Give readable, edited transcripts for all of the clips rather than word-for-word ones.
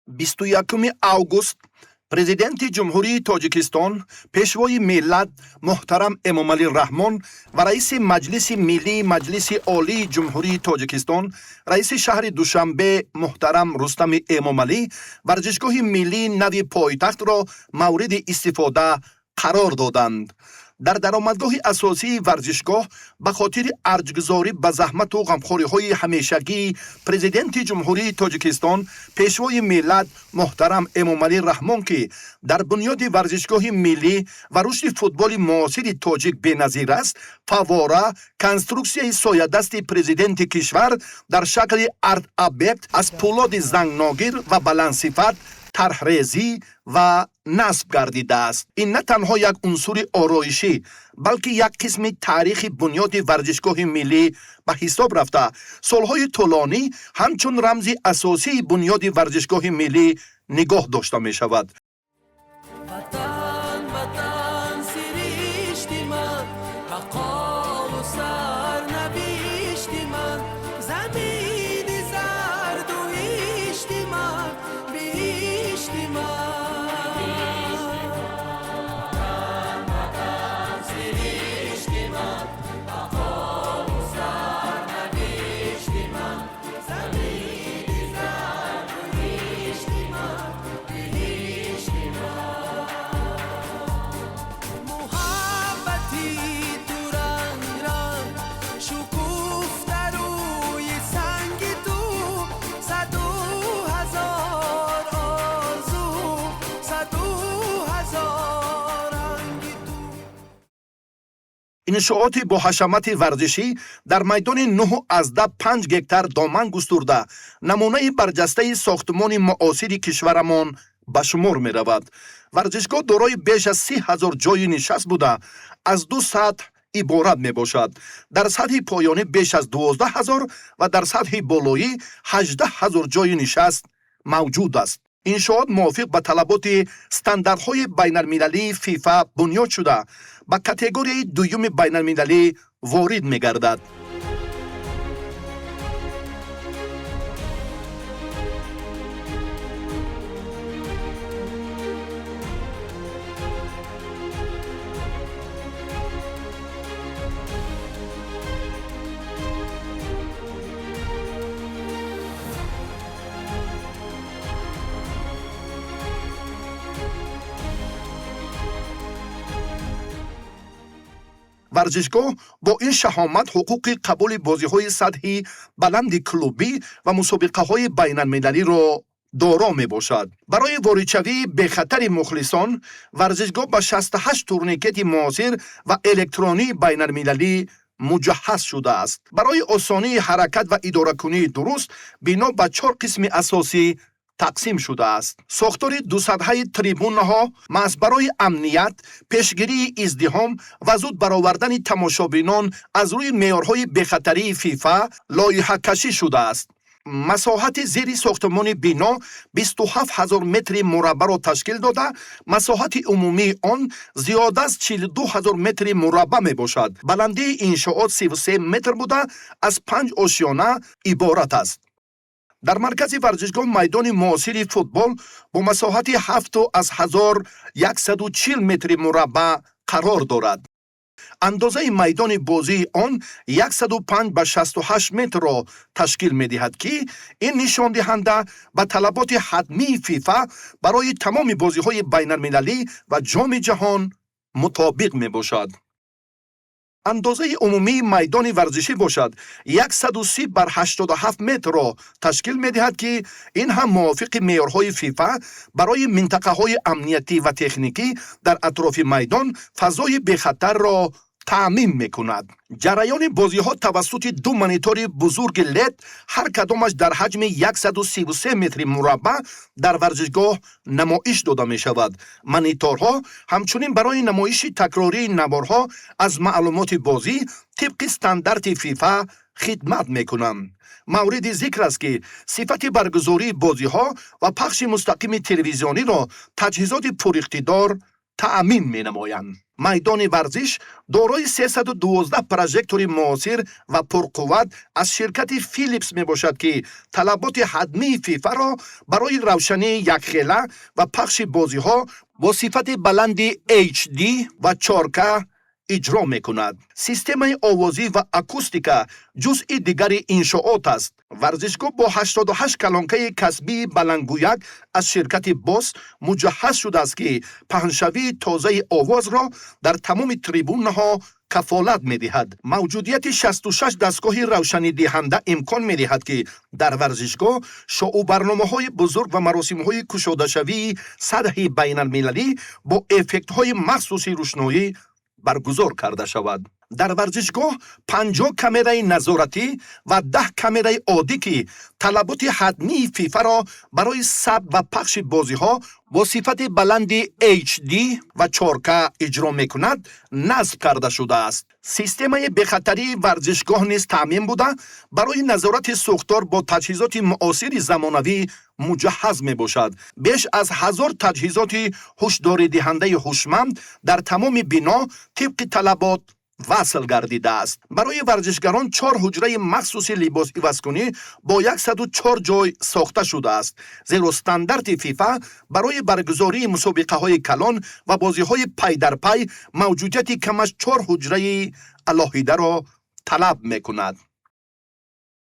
21 август президенти ҷумҳурии Тоҷикистон, пешвои миллат муҳтарам Эмомалӣ Раҳмон ва раиси Маҷлиси Миллии Маҷлиси Олии Ҷумҳурии Тоҷикистон, раиси шаҳри Душанбе муҳтарам Рустами Эмомалӣ варзишгоҳи миллии нави пойтахтро мавриди истифода қарор доданд. дар даромадгоҳи асосии варзишгоҳ ба хотири арҷгузорӣ ба заҳмату ғамхориҳои ҳамешагии президенти ҷумҳурии Тоҷикистон, пешвои миллат муҳтарам Эмомалӣ Раҳмон ки дар бунёди варзишгоҳи миллӣ ва рушди футболи муосири тоҷик беназир аст, фаввора конструксияи соядасти президенти кишвар дар шакли арт-объект аз пӯлоди зангногир ва баландсифат тарҳрезӣ ва насб гардидааст. Ин на танҳо як унсури ороишӣ, балки як қисми таърихи бунёди варзишгоҳи миллӣ ба ҳисоб рафта, солҳои тӯлонӣ ҳамчун рамзи асосии бунёди варзишгоҳи миллӣ нигоҳ дошта мешавад. иншооти боҳашамати варзишӣ дар майдони 9/5 гектар доман густурда намунаи барҷастаи сохтмони муосири кишварамон ба шумор меравад. варзишгоҳ дорои беш аз 30,000 ҷойи нишаст буда, аз ду сатҳ иборат мебошад. дар сатҳи поёнӣ беш аз 12,000 ва дар сатҳи болоӣ 18,000 ҷойи нишаст мавҷуд аст. иншоот мувофиқ ба талаботи стандартҳои байналмилалии фифа бунёд шуда, ба категорияи дуюми байналмилалӣ ворид мегардад. варзишгоҳ бо ин шаҳомат ҳуқуқи қабули бозиҳои сатҳи баланди клубӣ ва мусобиқаҳои байналмилалиро доро мебошад. барои воридшавии бехатари мухлисон, варзишгоҳ ба 68 турникети муосир ва электронии байналмилалӣ муҷаҳҳаз шудааст. барои осонии ҳаракат ва идоракунии дуруст, бино ба 4 қисми асосӣ тақсим шудааст. сохтори дусатҳаи трибунаҳо маҳз барои амният, пешгирии издиҳом ва зуд баровардани тамошобинон аз рӯи меъёрҳои бехатарии фифа лоиҳакашӣ шудааст. масоҳати зери сохтмони бино 27,000 метри мураббаъро ташкил дода, масоҳати умумии он зиёда аз 42,000 метри мураббаъ мебошад. баландии иншоот 33 метр буда, аз 5 ошёна иборат аст. дар маркази варзишгоҳ майдони муосири футбол бо масоҳати 7,140 метри мураббаъ қарор дорад. андозаи майдони бозии он 105/68 метрро ташкил медиҳад ки ин нишондиҳанда ба талаботи ҳатмии фифа барои тамоми бозиҳои байналмилалӣ ва ҷоми ҷаҳон мутобиқ мебошад. андозаи умумии майдони варзишӣ бошад 130/87 метрро ташкил медиҳад ки ин ҳам мувофиқи меъёрҳои фифа барои минтақаҳои амниятӣ ва техникӣ дар атрофи майдон фазои бехатарро таъмин мекунад. ҷараёни бозиҳо тавассути ду монитори бузурги лед, ҳар кадомаш дар ҳаҷми 133 метри мураббаъ дар варзишгоҳ намоиш дода мешавад. мониторҳо ҳамчунин барои намоиши такрории наворҳо аз маълумоти бозӣ тибқи стандарти фифа хидмат мекунанд. мавриди зикр аст ки сифати баргузории бозиҳо ва пахши мустақими телевизиониро таҷҳизоти пуриқтидор تأمین می‌نمایند. میدان ورزش دارای 312 پروژکتور معاصر و پرقوت از شرکت فیلیپس میباشد که طلبات حتمی فیفا را برای روشنی یکخیله و پخش بازی‌ها با صفت بلند HD و 4K اجرا می‌کند. سیستم آوازی و اکوستیکا جزء دیگر انشاءات است. ورزشگاه با 88 کلانکه کسبی بلندگویک از شرکت باس مجهز شده است که پهنشوی تازه آواز را در تمام تریبون‌ها کفالت می‌دهد. موجودیت 66 دستگاه روشنی دهنده امکان می‌دهد که در ورزشگاه شو برنامه‌های بزرگ و مراسم‌های کشاده‌شوی سطح بین‌المللی با افکت‌های مخصوص روشنایی برگزار کرده شود. در ورزشگاه 50 کامرای نظارتی و 10 کامرای عادی که طلبات حتمی فیفا را برای ثبت و پخش بازی‌ها با صفت بلند HD و 4K اجرا می‌کند نصب کرده شده است. سیستم بخطری ورزشگاه نیز تامین بوده برای نظارت سوختار با تجهیزات معاصر زمانوی مجهز میباشد. بیش از 1000 تجهیزات هشدار دهنده هوشمند در تمام بنا طبق طلبات وصل گردیده است. برای ورزشگران 4 حجره مخصوص لباس عوض‌کنی با 104 جای ساخته شده است. زیرا استاندارد فیفا برای برگزاری مسابقه‌های کلان و بازی‌های پی در پی موجودیت کم از 4 حجره علاهیده را طلب می‌کند.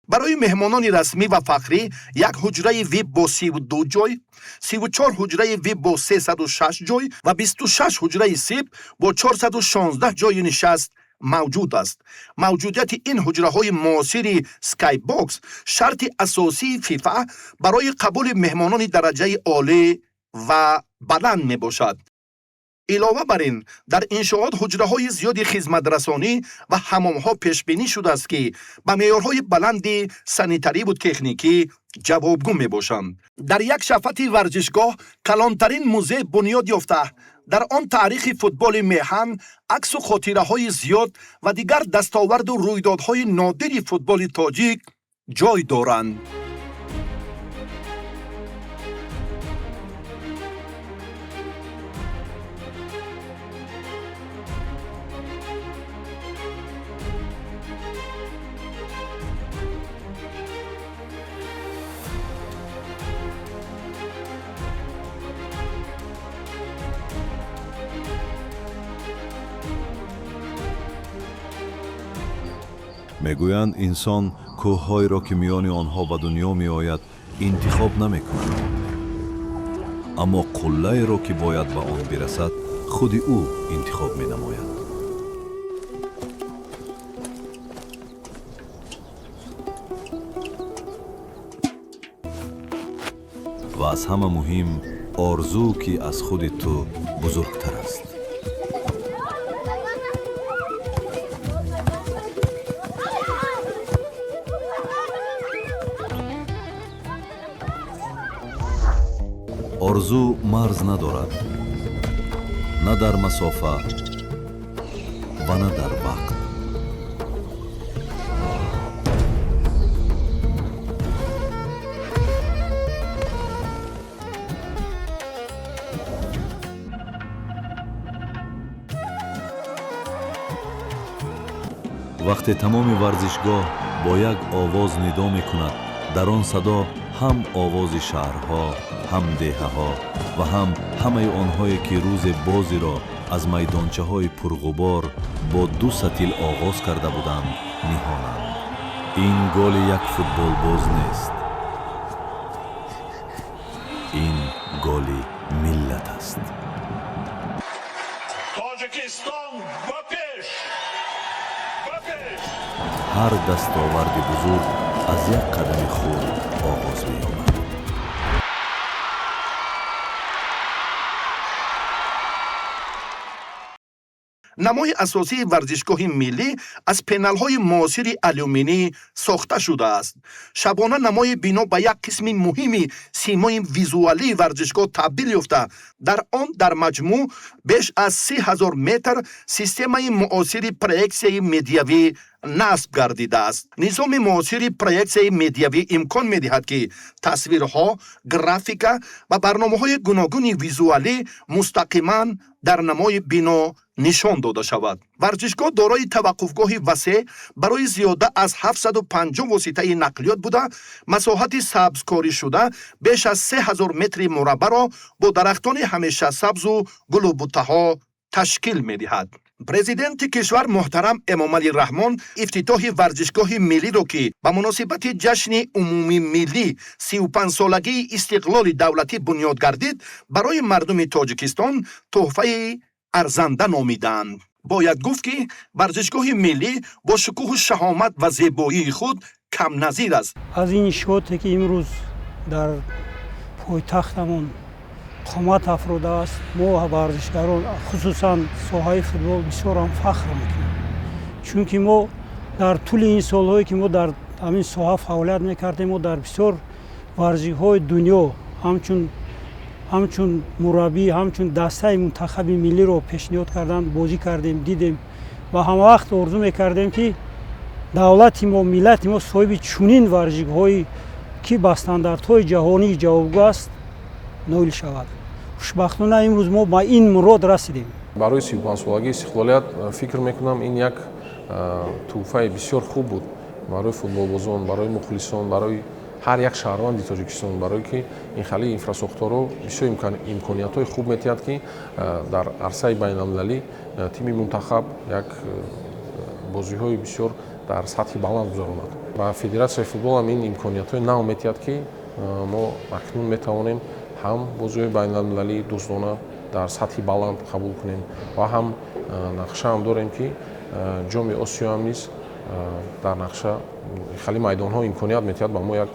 برای مهمانان رسمی و فخری یک حجره ویب با 32 جای، 34 حجره ویب با 306 جای و 26 حجره سیب با 416 جای نشست موجود است. موجودیت این حجره های معاصر سکای باکس شرط اساسی فیفا برای قبول مهمانان درجه عالی و بلند می باشد. علاوه بر این در انشاءات حجره زیادی خدمت رسانی و حمام ها پیش بینی شده است که به معیارهای بلند سانیتری و تکنیکی جوابگو می باشند. در یک شفت ورزشگاه کلانترین موزه بنیاد یافته در آن تاریخ فوتبال میهن عکس و خاطره های زیاد و دیگر دستاورد و رویدادهای نادر فوتبال تاجیک جای دارند. میگویند انسان کوه‌هایی را که میان آنها به دنیا میآید انتخاب نمی‌کند، اما قله‌ای را که باید به آن برسد خود او انتخاب می‌نماید. و از همه مهم آرزو که از خود تو بزرگتر است. آرزو مرز ندارد، نه در مسافه و نه در وقت. وقتی تمام ورزشگاه با یک آواز ندا می‌کند، در آن صدا هم آواز شهرها، هم دهه‌ها و هم همه آنهایی که روز بازی را از میدانچه‌های پرغبار با 2 ستیل آغاز کرده بودند می‌خوانند. این گل یک فوتبال باز نیست، این گل ملت است. تاجیکستان با پیش! هر دستاورد بزرگ از یک قدم خود آغاز می‌یابد. نمای اساسی ورزشگاه ملی از پنل‌های معاصر آلومینی ساخته شده است. شبانه نمای بنا به یک قسم مهم سیمای ویزوالی ورزشگاه تبدیل یافته. در آن در مجموع بیش از 30,000 متر سیستم معاصر پرویکسیون مدیوی نصب گردیده است. نظام معاصر پرویکسیون مدیوی امکان می‌دهد که تصویرها، گرافیکا و برنامه‌های گوناگون ویزوالی مستقیما در نمای بینو نشان داده شود. ورزشگاه دارای توقفگاه وسیع برای زیاده از 750 واسطه نقلیات بوده، مساحت سبزکاری شده بیش از 3000 متر مربع را با درختان همیشه سبز و گل و بوته‌ها تشکیل می‌دهد. پرزیدنت کشور محترم امامعلی رحمان افتتاح ورزشگاه ملی را که به مناسبت جشن عمومی ملی 35 سالگی استقلال دولتی بنیاد گردید برای مردم تاجیکستان تحفه ارزنده نامیدند. باید گفت که ورزشگاه ملی با شکوه و شهامت و زیبایی خود کم نظیر است. از این شوتی که امروز در پایتختمون قامت افروده است، ما ورزشکاران خصوصا ساحه فوتبال بسیار هم فخر میکنیم، چون که ما در طول این سالهایی که ما در همین ساحه فعالیت میکردیم و در بسیار ورزش‌های دنیا همچون مربی، همچون دسته منتخب ملی رو پیشنهاد کردن، بازی کردیم، دیدیم و همه وقت آرزو میکردیم که دولت ما، ملت ما صاحب چنین ورزشگاهایی که با استانداردهای جهانی جوابگو است نایل شود. خوشبختانه امروز ما با این مراد رسیدیم. برای 35 سالگی استقلالیت فکر میکنم این یک تحفه بسیار خوب بود برای فوتبالبازان، برای مخلصان، برای هر یک شهروند تاجیکستان، برای که این خلی اینفراستراکتور بسیار امکانیت‌های خوب می‌دهد که در عرصه بین‌المللی تیم منتخب یک بازی‌های بسیار در سطح بلند گذراند. با فدراسیون فوتبال هم این امکانیت‌های نو می‌دهد که ما اکنون می‌توانیم هم بازی‌های بین‌المللی دوستانه در سطح بلند قبول کنیم و هم نقشه هم داریم که جام آسیا هم نیست در نقشه خیلی میدان‌ها امکانیت می‌دهد با ما یک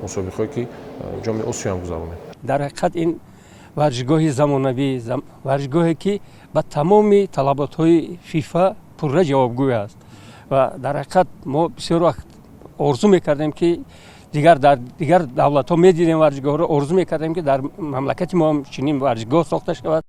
مسابقه‌ای که جام آسیا هم گذرانیم. در حقیقت این ورزشگاه زمانوی ورزشگاهی که با تمام طلبات‌های فیفا پرره جوابگوی است و در حقیقت ما بسیار وقت آرزو می‌کردیم که دیگر دولت‌ها می‌دیدیم ورزشگاه را، آرزو می‌کردیم که در مملکت ما هم چنین ورزشگاه ساخته شود.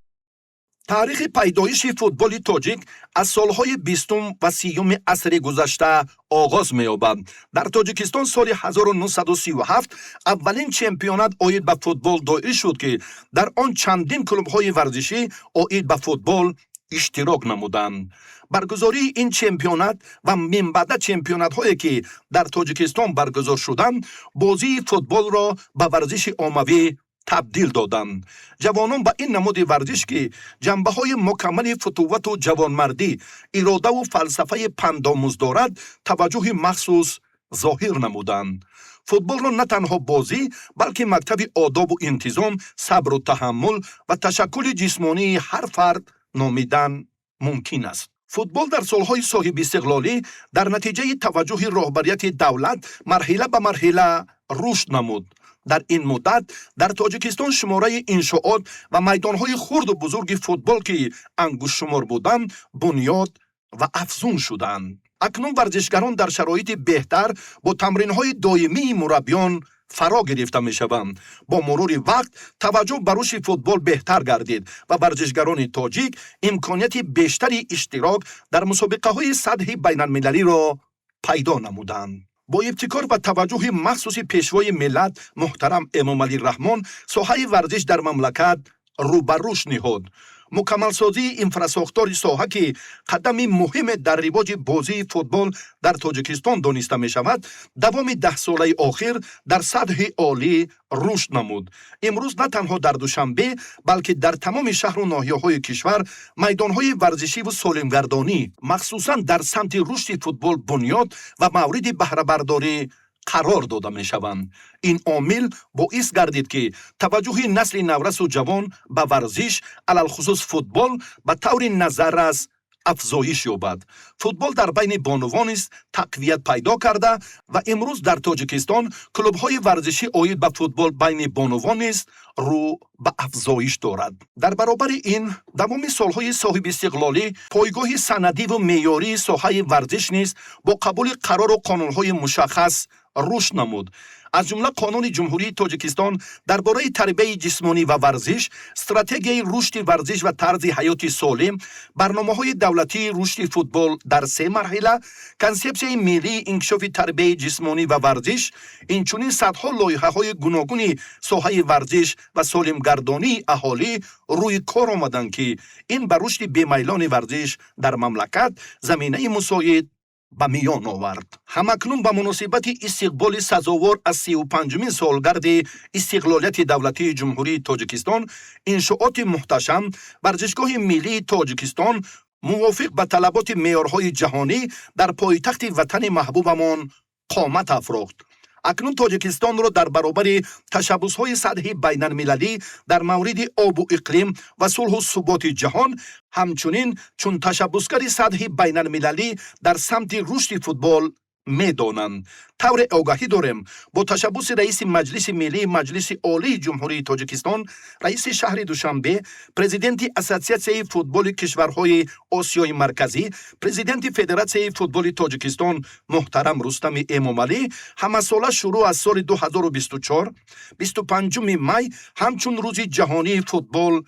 تاریخ پیدایش فوتبال تاجیک از سالهای 20 و 30 عصر گذشته آغاز می‌یابد. در تاجیکستان سال 1937 اولین چمپیونات عاید به فوتبال دایر شد که در آن چندین کلوب‌های ورزشی عاید به فوتبال اشتراک نمودند. برگزاری این چمپیونات و من بعد چمپیونات هایی که در تاجیکستان برگزار شدند، بازی فوتبال را به ورزش عمومی تبدیل دادند. جوانان با این نمود ورزش که جنبه های مکمل فتوت و جوانمردی، اراده و فلسفه پندآموز دارد، توجه مخصوص ظاهر نمودند. فوتبال را نه تنها بازی بلکه مکتب آداب و انتظام، صبر و تحمل و تشکل جسمانی هر فرد نامیدن ممکن است. فوتبال در سالهای صاحب استقلالی در نتیجه توجه رهبریت دولت مرحله به مرحله رشد نمود. در این مدت در تاجیکستان شماره انشاءات و میدانهای خرد و بزرگ فوتبال که انگشت شمار بودند بنیاد و افزون شدند. اکنون ورزشکاران در شرایط بهتر با تمرین‌های دائمی مربیان فرا گرفته می شوند. با مرور وقت توجه بر رشد فوتبال بهتر گردید و ورزشکاران تاجیک امکانیت بیشتری اشتراک در مسابقه‌های سطح بین‌المللی را پیدا نمودند. با ابتکار و توجه مخصوص پیشوای ملت محترم امامعلی رحمان، ساحه ورزش در مملکت رو به رشد نهاد. مکمل سازی انفراستراکچور ساحه که قدم مهم در رواج بازی فوتبال در تاجیکستان دانسته می شود، دوام 10 ساله آخر در سطح عالی رشد نمود. امروز نه تنها در دوشنبه بلکه در تمام شهر و ناحیه‌های کشور میدان‌های ورزشی و سالمگردانی مخصوصاً در سمت رشد فوتبال بنیاد و مورد بهره برداری قرار داده می شوند. این عامل باعث گردید که توجه نسل نورس و جوان به ورزش علل خصوص فوتبال به طور نظررس افزایش یابد. فوتبال در بین بانوان است تقویت پیدا کرده و امروز در تاجیکستان کلوب‌های ورزشی عاید به فوتبال بین بانوان است رو به افزایش دارد. در برابر این تمام سالهای صاحب استقلالی پایگاه سندی و معیاری ساحه ورزش نیز با قبول قرار و قانون‌های مشخص رشد نمود. از جمله قانون جمهوری تاجیکستان درباره تربیت جسمانی و ورزش، استراتژی رشد ورزش و طرز حیات سالم، برنامه‌های دولتی رشد فوتبال در 3 مرحله، کنسپسیون ملی انکشاف تربیت جسمانی و ورزش، اینچنین صدها لایحه‌های گوناگون ساحه ورزش و سالمگردانی اهالی روی کار آمدند که این به رشد بی‌میلان ورزش در مملکت زمینه مساعد به میان آورد. همکنون به مناسبت استقبال سزاوار از 35مین سالگرد استقلالیت دولتی جمهوری تاجیکستان، انشاءات محتشم ورزشگاه ملی تاجیکستان موافق به طلبات معیارهای جهانی در پایتخت وطن محبوبمان قامت افراخت. اکنون تاجیکستان را در برابر تشبس‌های سطحی بین المللی در مورد آب و اقلیم و صلح و ثبات جهان، همچنین چون تشبسگر سطحی بین المللی در سمت رشد فوتبال می‌دانند. طور آگاهی داریم با تشبس رئیس مجلس ملی مجلس عالی جمهوری تاجیکستان، رئیس شهر دوشنبه، پرزیدنت اسوسیاسیون فوتبال کشورهای آسیای مرکزی، پرزیدنت فدراسیون فوتبال تاجیکستان محترم رستم امامعلی، همساله شروع از سال 2024 25 می همچون روز جهانی فوتبال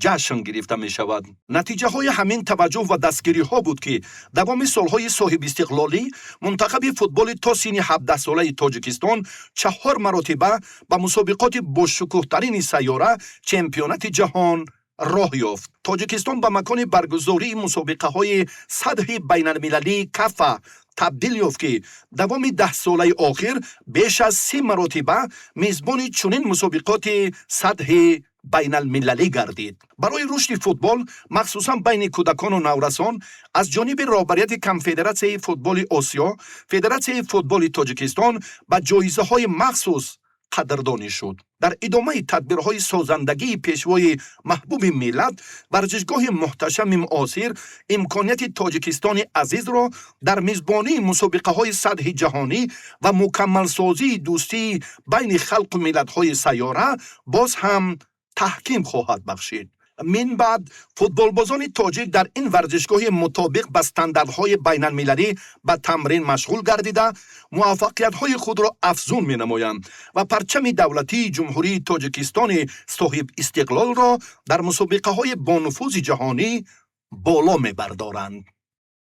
جشن گرفته می شود. نتیجه های همین توجه و دستگیری ها بود که دوام سالهای صاحب استقلالی منتخب فوتبال تا سن 17 ساله تاجیکستان 4 مرتبه به مسابقات باشکوه ترین سیاره چمپیونات جهان راه یافت. تاجیکستان به مکان برگزاری مسابقه های سطح بین المللی کافا تبدیل یافت که دوام 10 ساله آخر بیش از 30 مرتبه میزبان چنین مسابقات سطح بین المللی گردید. برای رشد فوتبال مخصوصا بین کودکان و نورسان از جانب رهبریت کنفدراسیون فوتبال آسیا، فدراسیون فوتبال تاجیکستان با جایزه های مخصوص قدردانی شد. در ادامه تدبیرهای سازندگی پیشوای محبوب ملت، ورزشگاه محتشم معاصر امکانیت تاجیکستان عزیز را در میزبانی مسابقه های سطح جهانی و مکمل سازی دوستی بین خلق و ملت های سیاره باز هم تحکیم خواهد بخشید. من بعد فوتبالبازان تاجیک در این ورزشگاه مطابق با استانداردهای بین المللی به تمرین مشغول گردیده موفقیت‌های خود را افزون می‌نمایند و پرچم دولتی جمهوری تاجیکستان صاحب استقلال را در مسابقه‌های با نفوذ جهانی بالا می‌بردارند.